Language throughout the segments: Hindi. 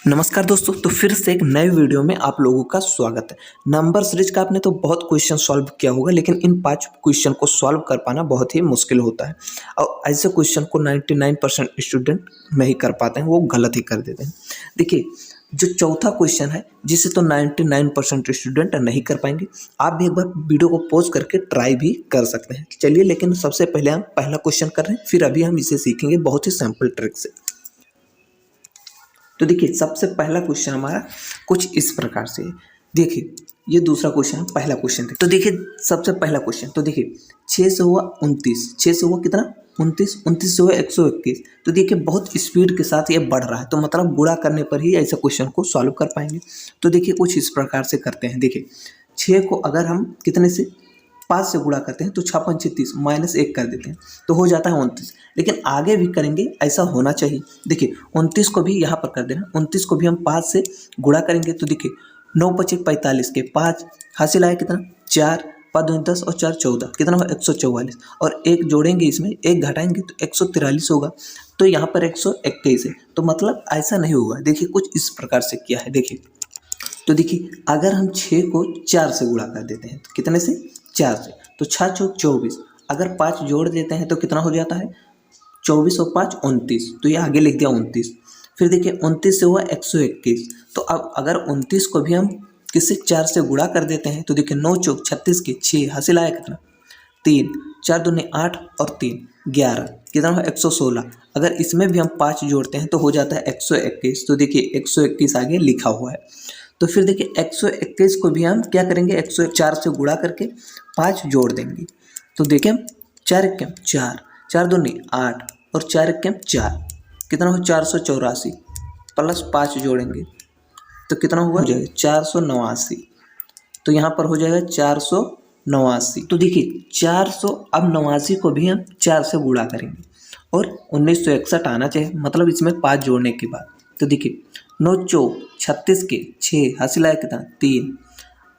नमस्कार दोस्तों। तो फिर से एक नए वीडियो में आप लोगों का स्वागत है। नंबर सीरीज का आपने तो बहुत क्वेश्चन सॉल्व किया होगा, लेकिन इन 5 क्वेश्चन को सॉल्व कर पाना बहुत ही मुश्किल होता है और ऐसे क्वेश्चन को 99% स्टूडेंट नहीं कर पाते हैं, वो गलत ही कर देते हैं। देखिए, जो चौथा क्वेश्चन है जिसे तो 99% स्टूडेंट नहीं कर पाएंगे। आप भी एक बार वीडियो को पॉज करके ट्राई भी कर सकते हैं। चलिए, लेकिन सबसे पहले हम पहला क्वेश्चन कर रहे हैं, फिर अभी हम इसे सीखेंगे बहुत ही सिंपल ट्रिक से। तो देखिए, सबसे पहला क्वेश्चन हमारा कुछ इस प्रकार से है। देखिए, ये दूसरा क्वेश्चन, पहला क्वेश्चन। तो देखिए, सबसे पहला क्वेश्चन, तो देखिए 6 से हुआ 29, 6 से हुआ कितना 29, 29 से हुआ 121। तो देखिए, बहुत स्पीड के साथ ये बढ़ रहा है, तो मतलब गुणा करने पर ही ऐसे क्वेश्चन को सॉल्व कर पाएंगे। तो देखिए, कुछ इस प्रकार से करते हैं। देखिए, 6 को अगर हम कितने से 5 से गुणा करते हैं तो 6 5 30 -1 कर देते हैं तो हो जाता है 29। लेकिन आगे भी करेंगे, ऐसा होना चाहिए। देखिए, 29 को भी यहाँ पर कर देना। 29 को भी हम 5 से गुणा करेंगे तो देखिए 9 × 5 = 45 के 5 हासिल आया कितना 4, 5 दूनी 10 और 4 14, कितना हुआ 144। और एक जोड़ेंगे, इसमें एक घटाएंगे तो 143 होगा। तो यहाँ पर 121 है, तो मतलब ऐसा नहीं होगा। देखिए, कुछ इस प्रकार से किया है। देखिए, तो देखिए, अगर हम 6 को 4 से गुणा कर देते हैं तो कितने से 4 से, तो 6 चौक 24। अगर 5 जोड़ देते हैं तो कितना हो जाता है 24 और 5 29। तो ये आगे लिख दिया 29। फिर देखिए, 29 से हुआ 121। तो अब अगर 29 को भी हम किससे 4 से गुणा कर देते हैं तो देखिए 9 चौक 36 के 6 हासिल आया कितना 3, 4 दूनी 8 और 3 11, कितना हुआ 116। अगर इसमें भी हम 5 जोड़ते हैं तो हो जाता है 121। तो देखिए 121 आगे लिखा हुआ है। तो फिर देखिए 121 को भी हम क्या करेंगे 104 से गुणा करके 5 जोड़ देंगे। तो देखिए 4 1 4, 4 दूनी 8 और 4 1 4, कितना हो 484 प्लस 5 जोड़ेंगे तो कितना हुआ 489। तो यहाँ पर हो जाएगा 489। तो देखिए 400, अब 89 को भी हम 4 से गुणा करेंगे और 1961 आना चाहिए, मतलब इसमें 5 जोड़ने के बाद। तो देखिए 9 चौक 36 के 6 हासिल आया कितना 3,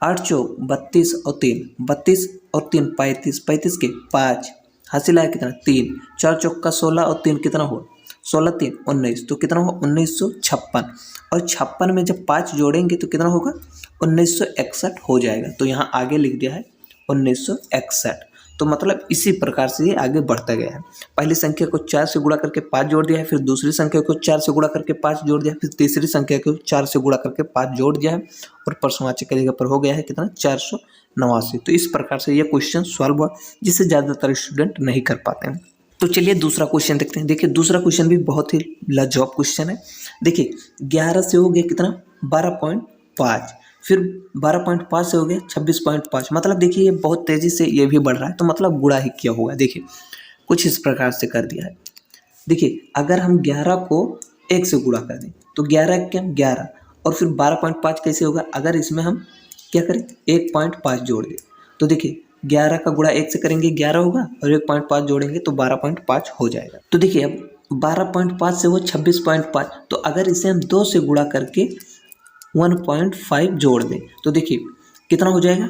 8 चौक 32 और 3 32 और 3 35, 35 के 5 हासिल आया कितना 3, 4 चौक का 16 और 3 कितना हुआ 16 3 19। तो कितना हुआ 1956। और 56 में जब 5 जोड़ेंगे तो कितना होगा 1961 हो जाएगा। तो यहाँ आगे लिख दिया है 1961। तो मतलब इसी प्रकार से ये आगे बढ़ता गया है। पहली संख्या को 4 से गुणा करके 5 जोड़ दिया है, फिर दूसरी संख्या को 4 से गुणा करके 5 जोड़ दिया है, फिर तीसरी संख्या को 4 से गुणा करके 5 जोड़ दिया है और प्रश्नवाचक की जगह पर हो गया है कितना 489। तो इस प्रकार से ये क्वेश्चन सॉल्व हुआ, जिसे ज़्यादातर स्टूडेंट नहीं कर पाते हैं। तो चलिए दूसरा क्वेश्चन देखते हैं। देखिए, दूसरा क्वेश्चन भी बहुत ही लाजवाब क्वेश्चन है। देखिए, 11 से हो गया कितना 12.5, फिर 12.5 से हो गया 26.5। मतलब देखिए, ये बहुत तेज़ी से ये भी बढ़ रहा है, तो मतलब गुणा ही किया होगा। देखिए, कुछ इस प्रकार से कर दिया है। देखिए, अगर हम 11 को 1 से गुणा कर दें तो 11 क्या 11, और फिर 12.5 कैसे होगा, अगर इसमें हम क्या करें 1.5 जोड़ दें तो देखिए 11 का गुणा 1 से करेंगे 11 होगा और 1.5 जोड़ेंगे तो 12.5 हो जाएगा। तो देखिए, अब 12.5 से वो 26.5, तो अगर इसे हम 2 से गुणा करके 1.5 जोड़ दें तो देखिए कितना हो जाएगा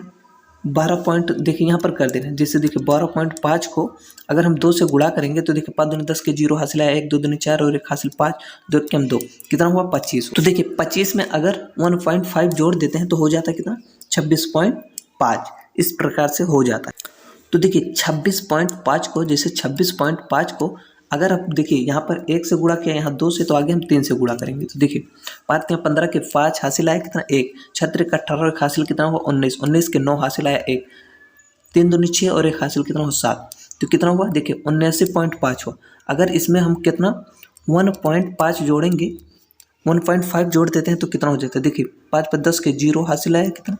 12 देखिए यहाँ पर कर दे रहे हैं। जैसे देखिए 12.5 को अगर हम 2 से गुणा करेंगे तो देखिए 5 दूनी 10 के 0 हासिल आया 1 2 दूनी 4 और 1 हासिल 5 2 1 2, कितना हुआ 25। तो देखिए 25 में अगर 1.5 जोड़ देते हैं तो हो जाता है कितना 26.5। इस प्रकार से हो जाता है। तो देखिए 26.5 को, जैसे 26.5 को अगर आप देखिए यहाँ पर 1 से गुणा किया, यहाँ 2 से, तो आगे हम 3 से गुणा करेंगे। तो देखिए 5 के 15 के 5 हासिल आया कितना 1, 6 का 18 और 1 हासिल कितना हुआ 19, 19 के 9 हासिल आया 1, 3 दूनी 6 और 1 हासिल कितना हुआ 7। तो कितना हुआ देखिए 79.5 हुआ। अगर इसमें हम कितना 1.5 जोड़ेंगे, 1.5 जोड़ देते हैं तो कितना हो जाता है। देखिए 5 पर 10 के 0 हासिल आया कितना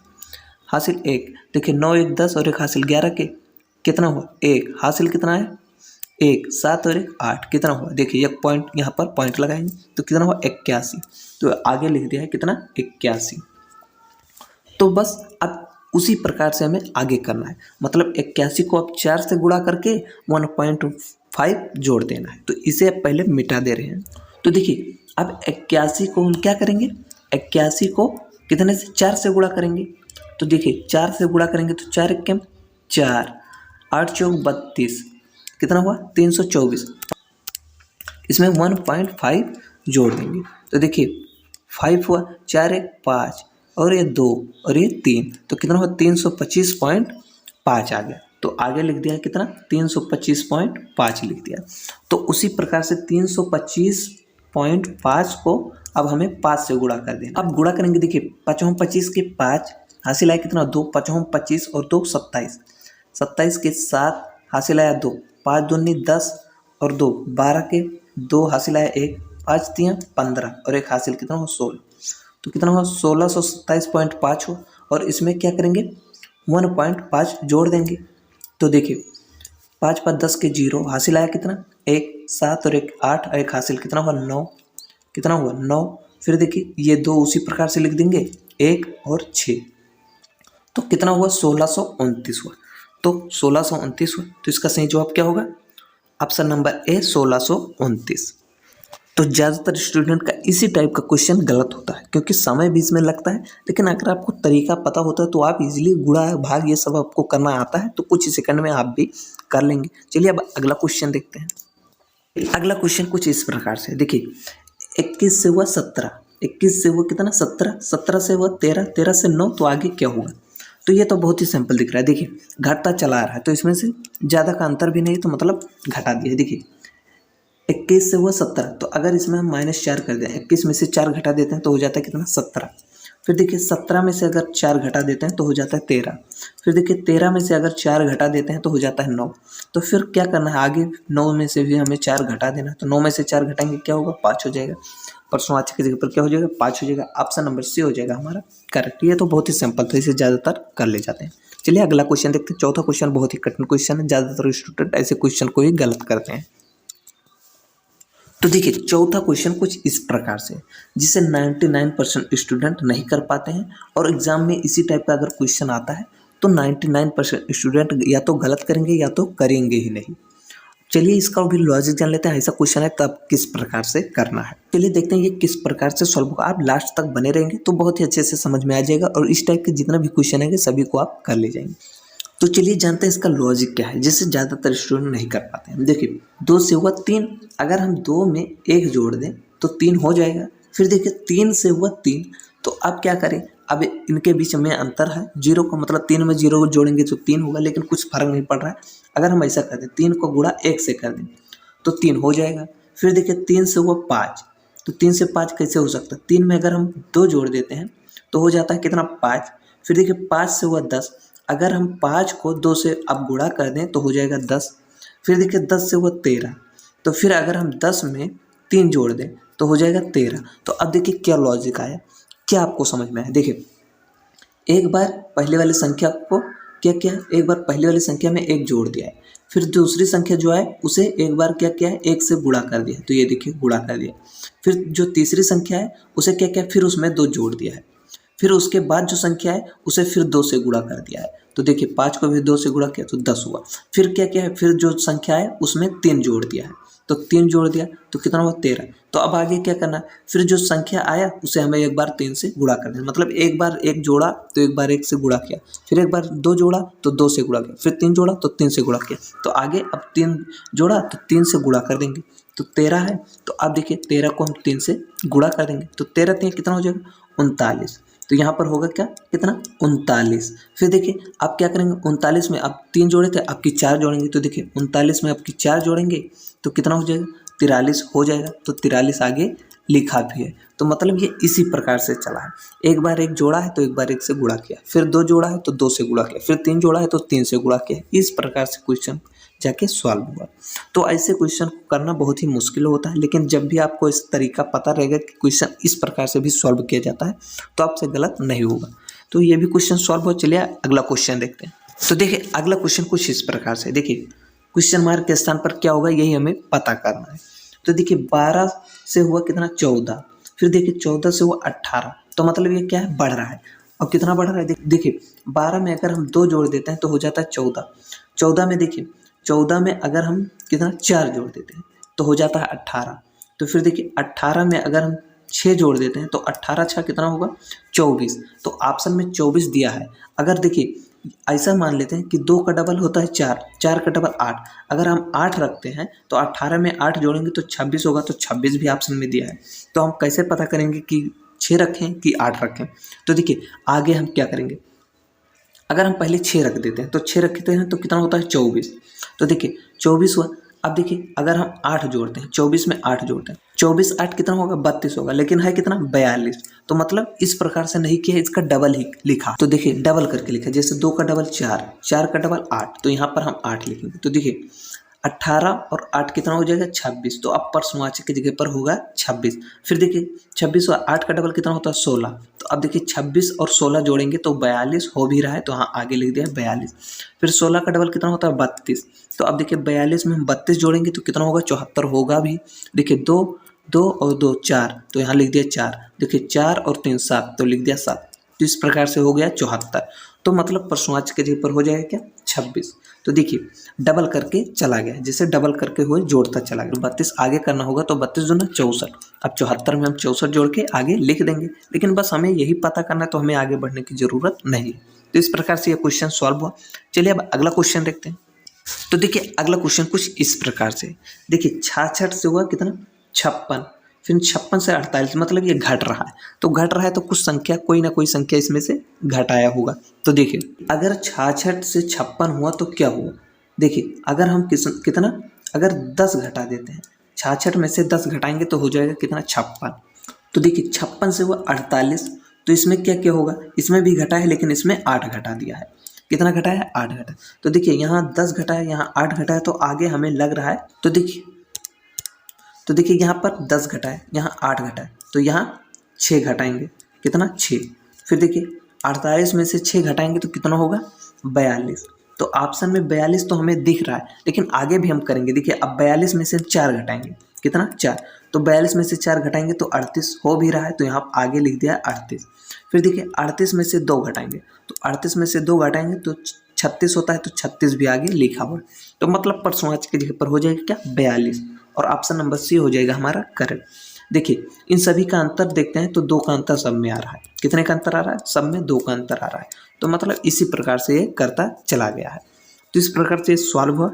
हासिल 1, देखिए 9 1 10 और 1 हासिल 11 के कितना हुआ 1 हासिल कितना है 1 7 और 1 8, कितना हुआ देखिए एक पॉइंट यहाँ पर पॉइंट लगाएंगे तो कितना हुआ 81। तो आगे लिख दिया है कितना 81। तो बस अब उसी प्रकार से हमें आगे करना है। मतलब 81 को अब 4 से गुणा करके 1.5 जोड़ देना है। तो इसे पहले मिटा दे रहे हैं। तो देखिए अब 81 को हम क्या करेंगे 81 को कितने से 4 से गुणा करेंगे। तो देखिए 4 से गुणा करेंगे तो 4 1 4, 8 चौक 32, कितना हुआ 324। इसमें 1.5 जोड़ देंगे तो देखिए 5 हुआ, 4 1 5 और ये 2 और ये 3, तो कितना हुआ 325.5 आ गया। तो आगे लिख दिया कितना 325.5 लिख दिया। तो उसी प्रकार से 325.5 को अब हमें 5 से गुणा कर देना। अब गुणा करेंगे, देखिए 5 25 के 5 हासिल आया कितना 2, 5 25 और 2 27, 27 के 7 हासिल आया 2, 5 दूनी 10 और 2 12 के 2 हासिल आया 1, 5 3 15 और एक हासिल कितना हो 16, तो कितना हुआ 1627.5 हो। और इसमें क्या करेंगे 1.5 जोड़ देंगे। तो देखिए 5 5 10 के 0 हासिल आया कितना 1 7 और 1 8 और एक हासिल कितना हुआ 9, कितना हुआ 9। फिर देखिए ये 2 उसी प्रकार से लिख देंगे 1 और 6, तो कितना हुआ 1629 हुआ। तो 1629 हुआ, तो इसका सही जवाब क्या होगा, ऑप्शन नंबर ए 1629। तो ज़्यादातर स्टूडेंट का इसी टाइप का क्वेश्चन गलत होता है क्योंकि समय भी इसमें लगता है, लेकिन अगर आपको तरीका पता होता है तो आप इजीली गुणा भाग ये सब आपको करना आता है तो कुछ ही सेकंड में आप भी कर लेंगे। चलिए अब अगला क्वेश्चन देखते हैं। अगला क्वेश्चन कुछ इस प्रकार से, देखिए 21 से हुआ 17, 21 से हुआ कितना 17, 17 से हुआ 13, 13 से 9, तो आगे क्या हुआ। तो ये तो बहुत ही सिंपल दिख रहा है, देखिए घटता चला आ रहा है तो इसमें से ज़्यादा का अंतर भी नहीं, तो मतलब घटा दिया। देखिए 21 से हुआ 17, तो अगर इसमें हम -4 कर दें, 21 में से 4 घटा देते हैं तो हो जाता है कितना 17। फिर देखिए 17 में से अगर 4 घटा देते हैं तो हो जाता है 13। फिर देखिए 13 में से अगर 4 घटा देते हैं तो हो जाता है 9। तो फिर क्या करना है आगे, 9 में से भी हमें 4 घटा देना, तो 9 में से 4 घटाएंगे क्या होगा 5 हो जाएगा। परसों आज की जगह पर क्या हो जाएगा 5 हो जाएगा। ऑप्शन नंबर सी हो जाएगा हमारा करेक्ट। ये तो बहुत ही सिंपल था, इसे ज़्यादातर कर ले जाते हैं। चलिए अगला क्वेश्चन देखते हैं। चौथा क्वेश्चन बहुत ही कठिन क्वेश्चन है, ज़्यादातर स्टूडेंट ऐसे क्वेश्चन को ही गलत करते हैं। तो देखिए चौथा क्वेश्चन कुछ इस प्रकार से, जिसे 99% स्टूडेंट नहीं कर पाते हैं और एग्जाम में इसी टाइप का अगर क्वेश्चन आता है तो 99% स्टूडेंट या तो गलत करेंगे या तो करेंगे ही नहीं। चलिए इसका भी लॉजिक जान लेते हैं, ऐसा क्वेश्चन है तब किस प्रकार से करना है। चलिए देखते हैं ये किस प्रकार से सॉल्व होगा। आप लास्ट तक बने रहेंगे तो बहुत ही अच्छे से समझ में आ जाएगा और इस टाइप के जितना भी क्वेश्चन है सभी को आप कर ले जाएंगे। तो चलिए जानते हैं इसका लॉजिक क्या है, जिससे ज़्यादातर स्टूडेंट नहीं कर पाते हैं। देखिए 2 से हुआ 3, अगर हम 2 में 1 जोड़ दें तो 3 हो जाएगा। फिर देखिए 3 से हुआ 3, तो अब क्या करें, अब इनके बीच में अंतर है 0 का, मतलब 3 में 0 जोड़ेंगे तो 3 होगा, लेकिन कुछ फर्क नहीं पड़ रहा है। अगर हम ऐसा कर दें 3 को गुणा 1 से कर दें तो 3 हो जाएगा। फिर देखिए 3 से हुआ 5, तो 3 से 5 कैसे हो सकता है, 3 में अगर हम 2 जोड़ देते हैं तो हो जाता है कितना 5। फिर देखिए 5 से हुआ 10, अगर हम 5 को 2 से अब गुणा कर दें तो हो जाएगा 10। फिर देखिए 10 से हुआ 13, तो फिर अगर हम 10 में 3 जोड़ दें तो हो जाएगा 13। तो अब देखिए क्या लॉजिक आया, क्या आपको समझ में आया। देखिए एक बार पहले वाली संख्या को क्या किया, एक बार पहले वाली संख्या में 1 जोड़ दिया है, फिर दूसरी संख्या जो है उसे एक बार क्या किया है 1 से गुणा कर दिया, तो ये देखिए गुणा कर दिया। फिर जो तीसरी संख्या है उसे क्या किया, फिर उसमें 2 जोड़ दिया है। फिर उसके बाद जो संख्या है उसे फिर 2 से गुणा कर दिया है, तो देखिए 5 को भी 2 से गुणा किया तो 10 हुआ। फिर क्या किया है, फिर जो संख्या है उसमें 3 जोड़ दिया है, तो 3 जोड़ दिया तो कितना हुआ 13। तो अब आगे क्या करना है, फिर जो संख्या आया उसे हमें एक बार 3 से गुणा कर देना, मतलब एक बार 1 जोड़ा तो एक बार 1 से गुणा किया, फिर एक बार 2 जोड़ा तो 2 से गुणा किया, फिर 3 जोड़ा तो 3 से गुणा किया। तो आगे अब 3 जोड़ा तो 3 से गुणा कर देंगे, तो 13 है। तो अब देखिए 13 को हम 3 से गुणा कर देंगे तो 13 3 कितना हो जाएगा 39। तो यहाँ पर होगा क्या कितना 39। फिर देखिए आप क्या करेंगे, 39 में आप 3 जोड़े थे आपकी 4 जोड़ेंगे, तो देखिए 39 में आपकी 4 जोड़ेंगे तो कितना हो जाएगा 43 हो जाएगा। तो 43 आगे लिखा भी है। तो मतलब ये इसी प्रकार से चला है, एक बार 1 जोड़ा है तो एक बार 1 से गुणा किया, फिर 2 जोड़ा है तो 2 से गुणा किया, फिर 3 जोड़ा है तो 3 से गुणा किया। इस प्रकार से क्वेश्चन जाके सॉल्व हुआ। तो ऐसे क्वेश्चन को करना बहुत ही मुश्किल होता है, लेकिन जब भी आपको इस तरीका पता रहेगा कि क्वेश्चन इस प्रकार से भी सॉल्व किया जाता है तो आपसे गलत नहीं होगा। तो ये भी क्वेश्चन सॉल्व हो। चलिए अगला क्वेश्चन देखते हैं। तो देखिए अगला क्वेश्चन कुछ इस प्रकार से, देखिए क्वेश्चन मार्क के स्थान पर क्या होगा यही हमें पता करना है। तो देखिए 12 से हुआ कितना 14, फिर देखिए 14 से हुआ 18, तो मतलब ये क्या है बढ़ रहा है। और कितना बढ़ रहा है देखिए 12 में अगर हम 2 जोड़ देते हैं तो हो जाता है 14। 14 में देखिए 14 में अगर हम कितना 4 जोड़ देते हैं तो हो जाता है 18। तो फिर देखिए 18 में अगर हम 6 जोड़ देते हैं तो 18 6 कितना होगा 24। तो ऑप्शन में 24 दिया है। अगर देखिए ऐसा मान लेते हैं कि 2 का डबल होता है 4, 4 का डबल 8, अगर हम 8 रखते हैं तो 18 में 8 जोड़ेंगे तो 26 होगा, तो 26 भी ऑप्शन में दिया है। तो हम कैसे पता करेंगे कि 6 रखें कि 8 रखें। तो देखिए आगे हम क्या करेंगे, अगर हम पहले 6 रख देते हैं तो 6 रखते हैं तो कितना होता है 24। तो देखिए 24 हुआ। अब देखिए अगर हम 8 जोड़ते हैं, 24 में 8 जोड़ते हैं, 24 8 कितना होगा 32 होगा, लेकिन है कितना 42। तो मतलब इस प्रकार से नहीं किया, इसका डबल ही लिखा। तो देखिए डबल करके लिखा, जैसे 2 का डबल 4, 4 का डबल 8, तो यहाँ पर हम 8 लिखेंगे। तो देखिए 18 और 8 कितना हो जाएगा 26। तो अब प्रश्नवाचक की जगह पर होगा 26। फिर देखिए 26 और 8 का डबल कितना होता है 16। तो अब देखिए 26 और 16 जोड़ेंगे तो 42 हो भी रहा है, तो हाँ आगे लिख दिया 42। फिर 16 का डबल कितना होता है 32। तो अब देखिए 42 में हम 32 जोड़ेंगे तो कितना होगा 74 होगा भी। देखिए 2 2 और 2 4, तो यहाँ लिख दिया 4। देखिए 4 और 3 7, तो लिख दिया 7। तो इस प्रकार से हो गया 74। तो मतलब प्रश्नवाचक के जगह पर हो जाएगा क्या 26। तो देखिए डबल करके चला गया, जैसे डबल करके हुए जोड़ता चला गया। 32 आगे करना होगा तो 32 दूना 64। अब 74 में हम 64 जोड़ के आगे लिख देंगे, लेकिन बस हमें यही पता करना है, तो हमें आगे बढ़ने की जरूरत नहीं है। तो इस प्रकार से ये क्वेश्चन सॉल्व हुआ। चलिए अब अगला क्वेश्चन देखते हैं। तो देखिए अगला क्वेश्चन कुछ इस प्रकार से, देखिए 66 से हुआ कितना 56, फिर 56 से 48, मतलब ये घट रहा है। तो घट रहा है तो कुछ संख्या, कोई ना कोई संख्या इसमें से घटाया होगा। तो देखिए अगर 66 से 56 हुआ तो क्या हुआ, देखिए अगर हम कितना अगर 10 घटा देते हैं, 66 में से 10 घटाएंगे तो हो जाएगा कितना 56। तो देखिए 56 से हुआ 48, तो इसमें क्या क्या होगा, इसमें भी घटा है लेकिन इसमें 8 घटा दिया है। कितना घटा है 8 घटा। तो देखिए यहाँ 10 घटा है, यहाँ 8 घटा है, तो आगे हमें लग रहा है। तो देखिए यहाँ पर 10 घटा है, यहाँ 8 घटा है, तो यहाँ 6 घटाएंगे, कितना 6। फिर देखिए 48 में से 6 घटाएंगे तो कितना होगा 42। तो ऑप्शन में 42 तो हमें दिख रहा है, लेकिन आगे भी हम करेंगे। देखिए अब 42 में से 4 घटाएंगे, कितना 4। तो 42 में से 4 घटाएंगे तो 38 हो भी रहा है, तो यहाँ आगे लिख दिया 38। फिर देखिए 38 में से 2 घटाएंगे, तो 38 में से 2 घटाएंगे तो 36 होता है, तो 36 भी आगे लिखा हुआ। तो मतलब प्रश्नवाचक की जगह पर हो जाएगा क्या 42, और ऑप्शन नंबर सी हो जाएगा हमारा करेक्ट। देखिए इन सभी का अंतर देखते हैं तो 2 का अंतर सब में आ रहा है। कितने का अंतर आ रहा है, सब में 2 का अंतर आ रहा है। तो मतलब इसी प्रकार से ये करता चला गया है। तो इस प्रकार से सॉल्व हुआ।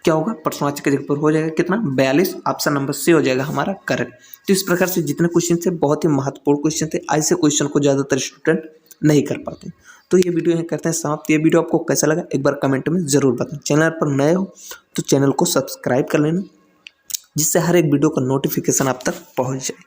क्या होगा, प्रश्नवाचक के जगह पर हो जाएगा कितना 42, ऑप्शन नंबर सी हो जाएगा हमारा करेक्ट। तो इस प्रकार से जितने क्वेश्चन थे बहुत ही महत्वपूर्ण क्वेश्चन थे, ऐसे क्वेश्चन को ज़्यादातर स्टूडेंट नहीं कर पाते। तो ये वीडियो यहाँ करते हैं समाप्त। ये वीडियो आपको कैसा लगा एक बार कमेंट में ज़रूर बताएं। चैनल पर नए हो तो चैनल को सब्सक्राइब कर लेना, जिससे हर एक वीडियो का नोटिफिकेशन आप तक पहुँच जाए।